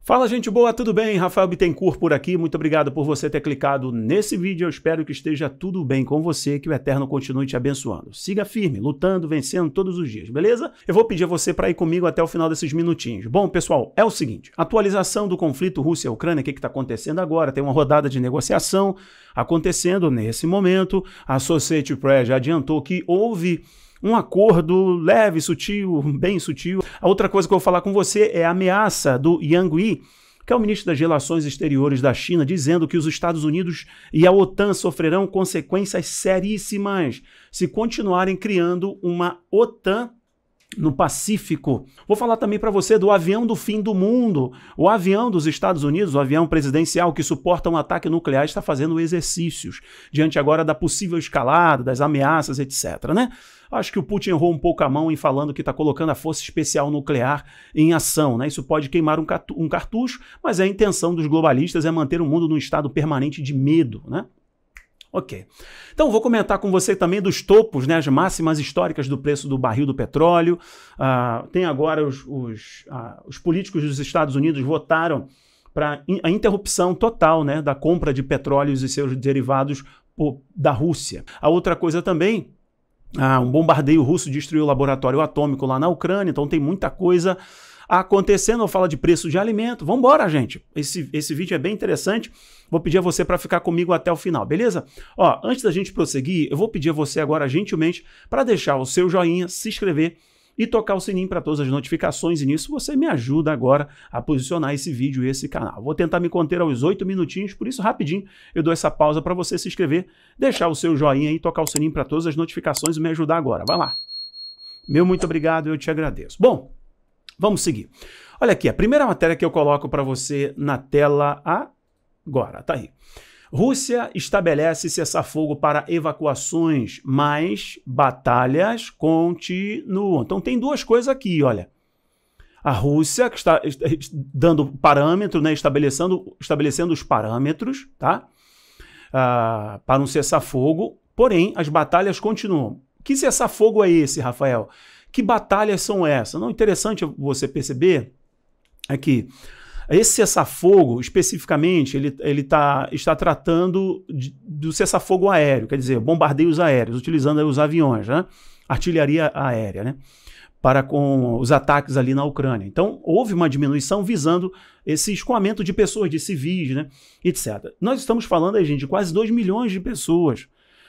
Fala, gente boa, tudo bem? Rafael Bittencourt por aqui, muito obrigado por você ter clicado nesse vídeo, eu espero que esteja tudo bem com você, que o Eterno continue te abençoando. Siga firme, lutando, vencendo todos os dias, beleza? Eu vou pedir a você para ir comigo até o final desses minutinhos. Bom, pessoal, é o seguinte, atualização do conflito Rússia-Ucrânia, o que está acontecendo agora? Tem uma rodada de negociação acontecendo nesse momento, a Associated Press já adiantou que houve um acordo leve, sutil, bem sutil. A outra coisa que eu vou falar com você é a ameaça do Yang Yi, que é o ministro das Relações Exteriores da China, dizendo que os Estados Unidos e a OTAN sofrerão consequências seríssimas se continuarem criando uma OTAN no Pacífico. Vou falar também para você do avião do fim do mundo. O avião dos Estados Unidos, o avião presidencial que suporta um ataque nuclear, está fazendo exercícios diante agora da possível escalada, das ameaças, etc., né? Acho que o Putin errou um pouco a mão em falando que está colocando a Força Especial Nuclear em ação, né? Isso pode queimar um cartucho, mas a intenção dos globalistas é manter o mundo num estado permanente de medo, né? Ok. Então, vou comentar com você também dos topos, né, as máximas históricas do preço do barril do petróleo. Tem agora os políticos dos Estados Unidos votaram para a interrupção total, né, da compra de petróleos e seus derivados da Rússia. A outra coisa também, um bombardeio russo destruiu o laboratório atômico lá na Ucrânia, então tem muita coisa acontecendo. Eu falo de preço de alimento. Vamos embora, gente. Esse vídeo é bem interessante. Vou pedir a você para ficar comigo até o final, beleza? Ó, antes da gente prosseguir, eu vou pedir a você agora, gentilmente, para deixar o seu joinha, se inscrever e tocar o sininho para todas as notificações. E nisso você me ajuda agora a posicionar esse vídeo e esse canal. Vou tentar me conter aos 8 minutinhos, por isso rapidinho eu dou essa pausa para você se inscrever, deixar o seu joinha e tocar o sininho para todas as notificações e me ajudar agora. Vai lá. Meu muito obrigado, eu te agradeço. Bom, vamos seguir. Olha aqui, a primeira matéria que eu coloco para você na tela agora, tá aí. Rússia estabelece cessar-fogo para evacuações, mas batalhas continuam. Então tem duas coisas aqui, olha. A Rússia que está dando parâmetro, né, estabelecendo os parâmetros, tá? Para um cessar-fogo, porém as batalhas continuam. Que cessar-fogo é esse, Rafael? Que batalhas são essas? Não, interessante você perceber é que esse cessar-fogo, especificamente, ele está tratando do cessar-fogo aéreo, quer dizer, bombardeios aéreos, utilizando aí os aviões, né? Artilharia aérea, né? Para com os ataques ali na Ucrânia. Então, houve uma diminuição visando esse escoamento de pessoas, de civis, né? Etc. Nós estamos falando aí, gente, de quase 2 milhões de pessoas.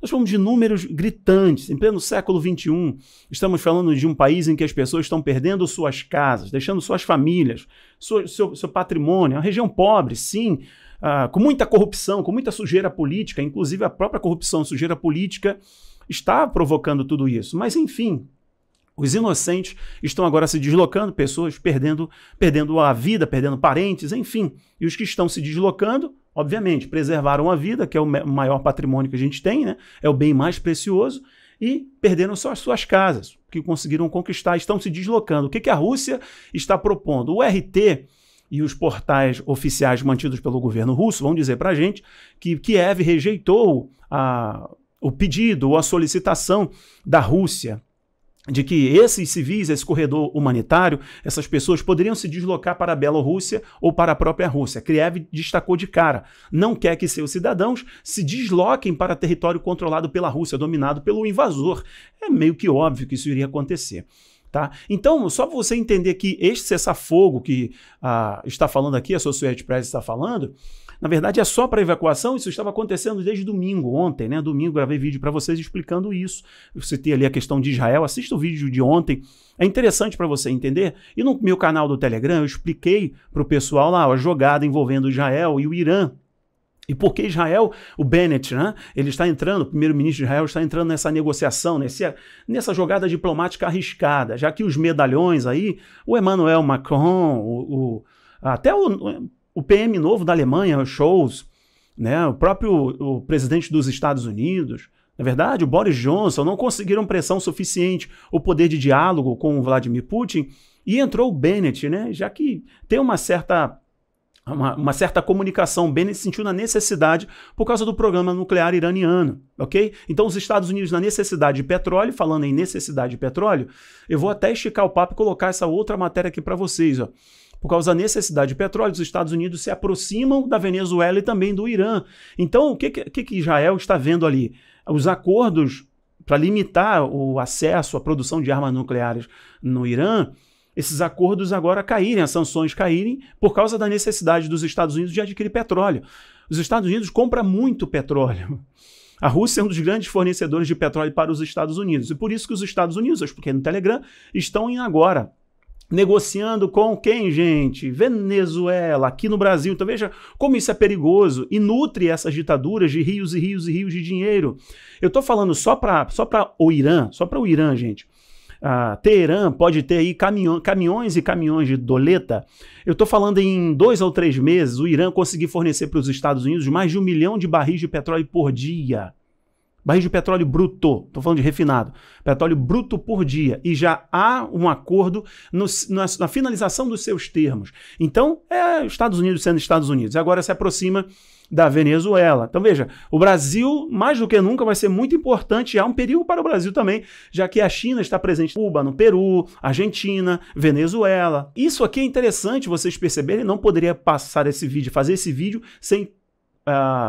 Nós falamos de números gritantes. Em pleno século XXI, estamos falando de um país em que as pessoas estão perdendo suas casas, deixando suas famílias, seu patrimônio, uma região pobre, sim, com muita corrupção, com muita sujeira política, inclusive a própria corrupção, sujeira política está provocando tudo isso. Mas, enfim, os inocentes estão agora se deslocando, pessoas perdendo a vida, perdendo parentes, enfim. E os que estão se deslocando, obviamente, preservaram a vida, que é o maior patrimônio que a gente tem, né? É o bem mais precioso, e perderam só as suas casas, que conseguiram conquistar, estão se deslocando. O que a Rússia está propondo? O RT e os portais oficiais mantidos pelo governo russo vão dizer para a gente que Kiev rejeitou o pedido ou a solicitação da Rússia de que esses civis, esse corredor humanitário, essas pessoas poderiam se deslocar para a Bielorrússia ou para a própria Rússia. Kiev destacou de cara, não quer que seus cidadãos se desloquem para território controlado pela Rússia, dominado pelo invasor. É meio que óbvio que isso iria acontecer. Tá? Então, só para você entender que este cessar-fogo que está falando aqui, a Associated Press está falando, na verdade é só para evacuação. Isso estava acontecendo desde domingo, ontem, né? Domingo gravei vídeo para vocês explicando isso. Eu citei ali a questão de Israel, assista o vídeo de ontem, é interessante para você entender. E no meu canal do Telegram eu expliquei para o pessoal lá a jogada envolvendo Israel e o Irã. E por que Israel, o Bennett, né, ele está entrando, o primeiro-ministro de Israel está entrando nessa negociação, nessa jogada diplomática arriscada, já que os medalhões aí, o Emmanuel Macron, até o PM novo da Alemanha, o Scholz, né, o próprio presidente dos Estados Unidos, na verdade, o Boris Johnson, não conseguiram pressão suficiente, o poder de diálogo com o Vladimir Putin, e entrou o Bennett, né, já que tem uma certa comunicação. Bennett sentiu na necessidade por causa do programa nuclear iraniano, ok? Então os Estados Unidos na necessidade de petróleo, falando em necessidade de petróleo, eu vou até esticar o papo e colocar essa outra matéria aqui para vocês, ó. Por causa da necessidade de petróleo, os Estados Unidos se aproximam da Venezuela e também do Irã. Então, o que Israel está vendo ali? Os acordos para limitar o acesso à produção de armas nucleares no Irã, esses acordos agora caírem, as sanções caírem, por causa da necessidade dos Estados Unidos de adquirir petróleo. Os Estados Unidos compram muito petróleo. A Rússia é um dos grandes fornecedores de petróleo para os Estados Unidos. E por isso que os Estados Unidos, eu expliquei no Telegram, estão agora negociando com quem, gente? Venezuela, aqui no Brasil. Então veja como isso é perigoso e nutre essas ditaduras de rios e rios e rios de dinheiro. Eu estou falando só para o Irã, gente. Teherã pode ter aí caminhões e caminhões de doleta. Eu estou falando em 2 ou 3 meses, o Irã conseguir fornecer para os Estados Unidos mais de 1 milhão de barris de petróleo por dia. Barris de petróleo bruto, estou falando de refinado, petróleo bruto por dia, e já há um acordo na finalização dos seus termos. Então, Estados Unidos sendo Estados Unidos, agora se aproxima da Venezuela. Então veja, o Brasil, mais do que nunca, vai ser muito importante, e há um perigo para o Brasil também, já que a China está presente em Cuba, no Peru, Argentina, Venezuela. Isso aqui é interessante vocês perceberem, não poderia passar esse vídeo, fazer esse vídeo sem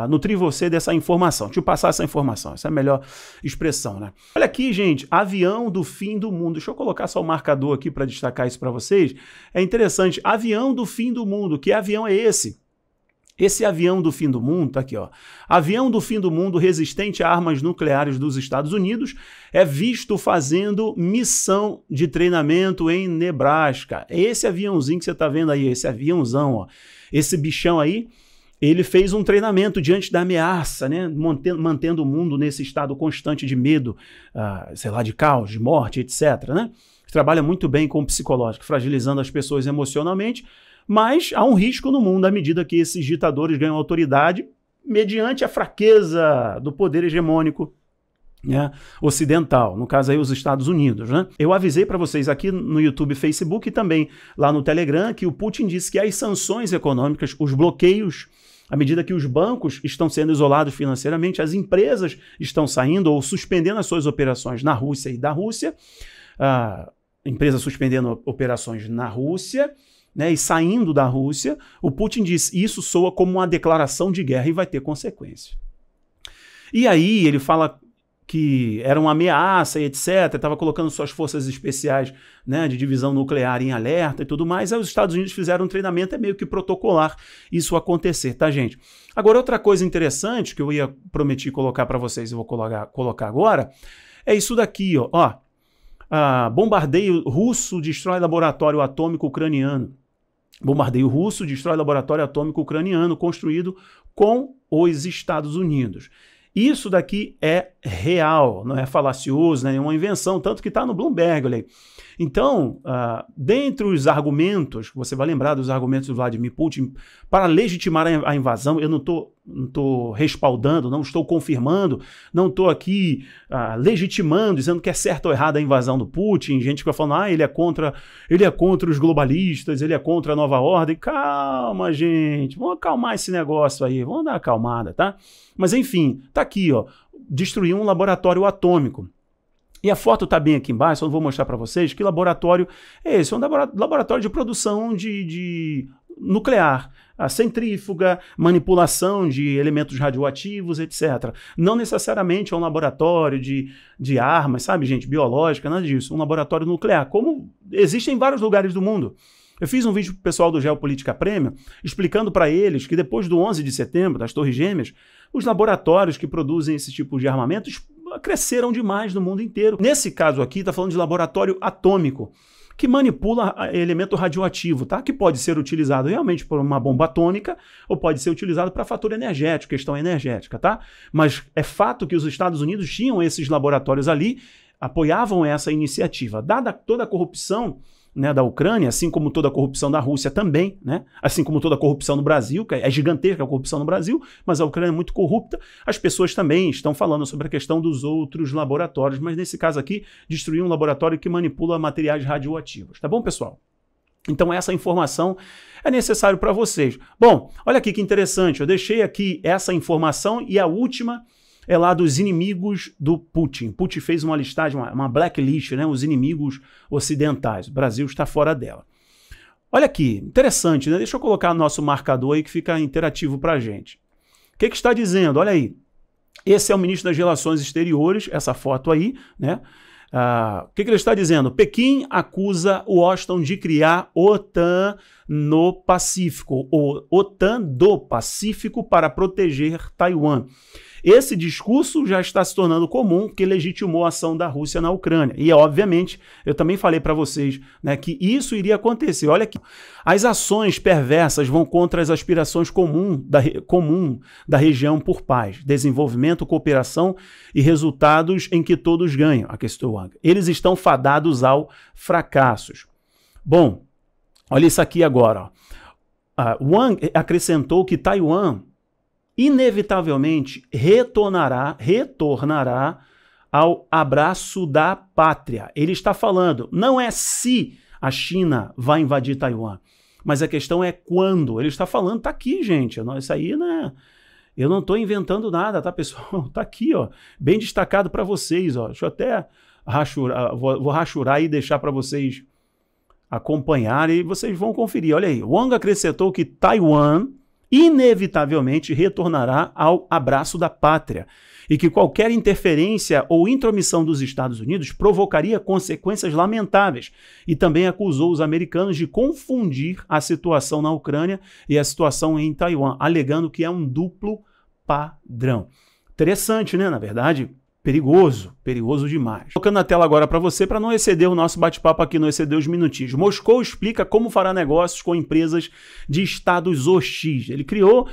nutrir você dessa informação. Deixa eu passar essa informação, essa é a melhor expressão, né? Olha aqui, gente, avião do fim do mundo. Deixa eu colocar só o marcador aqui para destacar isso para vocês. É interessante, avião do fim do mundo. Que avião é esse? Esse avião do fim do mundo, tá aqui, ó. Avião do fim do mundo resistente a armas nucleares dos Estados Unidos é visto fazendo missão de treinamento em Nebraska. Esse aviãozinho que você tá vendo aí, esse aviãozão, ó. Esse bichão aí, ele fez um treinamento diante da ameaça, né? Mantendo o mundo nesse estado constante de medo, sei lá, de caos, de morte, etc, né? Trabalha muito bem com o psicológico, fragilizando as pessoas emocionalmente, mas há um risco no mundo à medida que esses ditadores ganham autoridade mediante a fraqueza do poder hegemônico, né, ocidental, no caso aí os Estados Unidos, né? Eu avisei para vocês aqui no YouTube, Facebook e também lá no Telegram que o Putin disse que as sanções econômicas, os bloqueios, à medida que os bancos estão sendo isolados financeiramente, as empresas estão saindo ou suspendendo as suas operações na Rússia e da Rússia, empresas suspendendo operações na Rússia, né, e saindo da Rússia, o Putin disse, isso soa como uma declaração de guerra e vai ter consequência. E aí ele fala que era uma ameaça e etc, estava colocando suas forças especiais, né, de divisão nuclear em alerta e tudo mais, aí os Estados Unidos fizeram um treinamento, é meio que protocolar isso acontecer, tá, gente? Agora, outra coisa interessante que eu prometi colocar para vocês, eu vou colocar agora, é isso daqui, ó. Bombardeio russo destrói laboratório atômico ucraniano. Bombardeio russo destrói laboratório atômico ucraniano construído com os Estados Unidos. Isso daqui é real, não é falacioso, não é uma invenção, tanto que está no Bloomberg, olha aí. Então, dentre os argumentos, você vai lembrar dos argumentos do Vladimir Putin para legitimar a invasão, eu não estou respaldando, não estou confirmando, não estou aqui legitimando, dizendo que é certo ou errado a invasão do Putin, gente que vai falando, ele é contra os globalistas, ele é contra a nova ordem. Calma, gente, vamos acalmar esse negócio aí, vamos dar uma acalmada, tá? Mas enfim, tá aqui, ó, destruiu um laboratório atômico. E a foto está bem aqui embaixo, eu vou mostrar para vocês que laboratório é esse. É um laboratório de produção de nuclear, a centrífuga, manipulação de elementos radioativos, etc. Não necessariamente é um laboratório de armas, sabe, gente, biológica, nada disso. Um laboratório nuclear, como existe em vários lugares do mundo. Eu fiz um vídeo para o pessoal do Geopolítica Premium explicando para eles que depois do 11 de setembro, das Torres Gêmeas, os laboratórios que produzem esse tipo de armamentos cresceram demais no mundo inteiro. Nesse caso aqui, está falando de laboratório atômico, que manipula elemento radioativo, tá? Que pode ser utilizado realmente por uma bomba atômica ou pode ser utilizado para fator energético, questão energética, tá? Mas é fato que os Estados Unidos tinham esses laboratórios ali, apoiavam essa iniciativa. Dada toda a corrupção, né, da Ucrânia, assim como toda a corrupção da Rússia também, né, assim como toda a corrupção no Brasil, que é gigantesca a corrupção no Brasil, mas a Ucrânia é muito corrupta, as pessoas também estão falando sobre a questão dos outros laboratórios, mas nesse caso aqui, destruir um laboratório que manipula materiais radioativos, tá bom, pessoal? Então essa informação é necessária para vocês. Bom, olha aqui que interessante, eu deixei aqui essa informação e a última é lá dos inimigos do Putin. Putin fez uma listagem, uma blacklist, né? Os inimigos ocidentais. O Brasil está fora dela. Olha aqui, interessante, né? Deixa eu colocar nosso marcador aí que fica interativo para a gente. O que está dizendo? Olha aí. Esse é o ministro das Relações Exteriores, essa foto aí, né? O que ele está dizendo? Pequim acusa Washington de criar OTAN no Pacífico, ou OTAN do Pacífico para proteger Taiwan. Esse discurso já está se tornando comum porque legitimou a ação da Rússia na Ucrânia. E, obviamente, eu também falei para vocês, né, que isso iria acontecer. Olha aqui, as ações perversas vão contra as aspirações comum da região por paz, desenvolvimento, cooperação e resultados em que todos ganham, a questão Wang. Eles estão fadados ao fracasso. Bom, olha isso aqui agora. Wang acrescentou que Taiwan inevitavelmente retornará ao abraço da pátria. Ele está falando, não é se a China vai invadir Taiwan, mas a questão é quando. Ele está falando, tá aqui, gente. Isso aí, né? Eu não estou inventando nada, tá, pessoal? Tá aqui, ó, bem destacado para vocês, ó. Deixa eu até rachurar, vou rachurar e deixar para vocês acompanharem e vocês vão conferir. Olha aí, Wang acrescentou que Taiwan inevitavelmente retornará ao abraço da pátria e que qualquer interferência ou intromissão dos Estados Unidos provocaria consequências lamentáveis, e também acusou os americanos de confundir a situação na Ucrânia e a situação em Taiwan, alegando que é um duplo padrão. Interessante, né? Na verdade, perigoso demais. Colocando na tela agora para você, para não exceder o nosso bate-papo aqui, não exceder os minutinhos. Moscou explica como fará negócios com empresas de estados hostis. Ele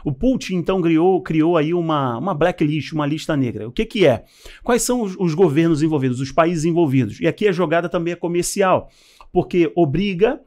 o Putin então criou aí uma blacklist, uma lista negra. O que é? Quais são os governos envolvidos, os países envolvidos? E aqui a jogada também é comercial, porque obriga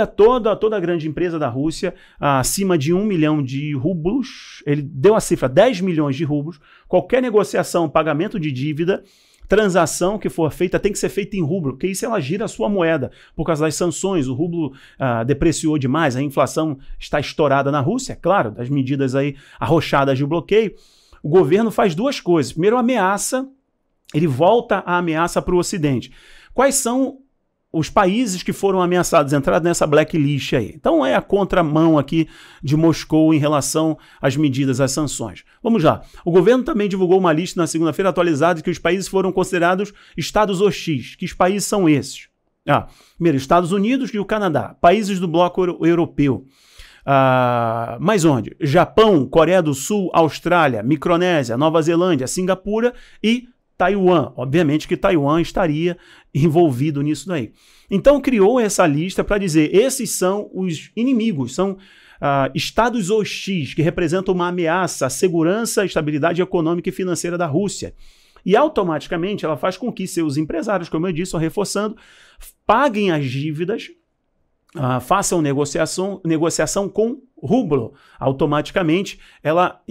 toda a grande empresa da Rússia acima de 1 milhão de rublos, ele deu a cifra 10 milhões de rublos, qualquer negociação, pagamento de dívida, transação que for feita tem que ser feita em rublo, porque isso ela gira a sua moeda, por causa das sanções, o rublo depreciou demais, a inflação está estourada na Rússia, claro, das medidas aí arrochadas de bloqueio. O governo faz duas coisas, primeiro ameaça, ele volta a ameaça para o Ocidente. Quais são os países que foram ameaçados, entraram nessa blacklist aí? Então é a contramão aqui de Moscou em relação às medidas, às sanções. Vamos lá. O governo também divulgou uma lista na segunda-feira atualizada de que os países foram considerados estados hostis. Que países são esses? Primeiro, Estados Unidos e o Canadá, países do bloco europeu. Mais onde? Japão, Coreia do Sul, Austrália, Micronésia, Nova Zelândia, Singapura e Taiwan. Obviamente que Taiwan estaria envolvido nisso daí. Então criou essa lista para dizer, esses são os inimigos, são estados hostis que representam uma ameaça à segurança, estabilidade econômica e financeira da Rússia. E automaticamente ela faz com que seus empresários, como eu disse, reforçando, paguem as dívidas, façam negociação com rublo. Automaticamente ela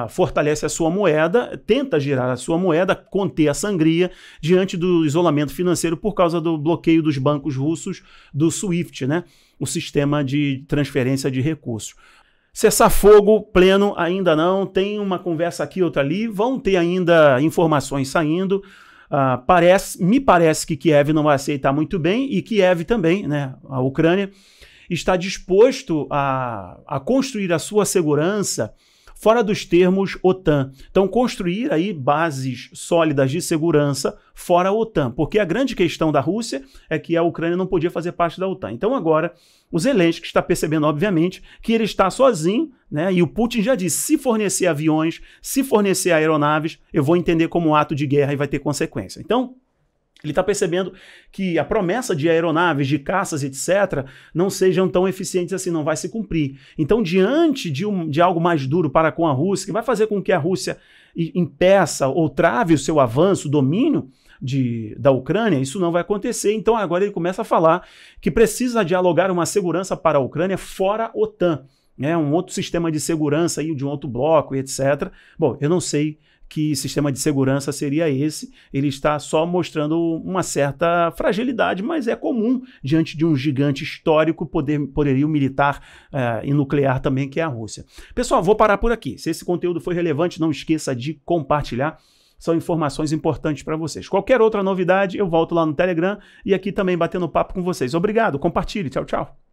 fortalece a sua moeda, tenta girar a sua moeda, conter a sangria diante do isolamento financeiro por causa do bloqueio dos bancos russos do SWIFT, né? O sistema de transferência de recursos. Cessar fogo pleno ainda não, tem uma conversa aqui, outra ali, vão ter ainda informações saindo. Me parece que Kiev não vai aceitar muito bem, e Kiev também, né, a Ucrânia, está disposto a construir a sua segurança fora dos termos OTAN. Então, construir aí bases sólidas de segurança fora a OTAN, porque a grande questão da Rússia é que a Ucrânia não podia fazer parte da OTAN. Então, agora, o Zelensky está percebendo, obviamente, que ele está sozinho, né? E o Putin já disse, se fornecer aviões, se fornecer aeronaves, eu vou entender como um ato de guerra e vai ter consequência. Então, ele está percebendo que a promessa de aeronaves, de caças, etc., não sejam tão eficientes assim, não vai se cumprir. Então, diante de algo mais duro para com a Rússia, que vai fazer com que a Rússia impeça ou trave o seu avanço, o domínio da Ucrânia, isso não vai acontecer. Então, agora ele começa a falar que precisa dialogar uma segurança para a Ucrânia fora a OTAN, né? Um outro sistema de segurança aí, de um outro bloco, etc. Bom, eu não sei que sistema de segurança seria esse, ele está só mostrando uma certa fragilidade, mas é comum diante de um gigante histórico, poderio militar e nuclear também, que é a Rússia. Pessoal, vou parar por aqui. Se esse conteúdo foi relevante, não esqueça de compartilhar, são informações importantes para vocês. Qualquer outra novidade, eu volto lá no Telegram e aqui também batendo papo com vocês. Obrigado, compartilhe, tchau, tchau.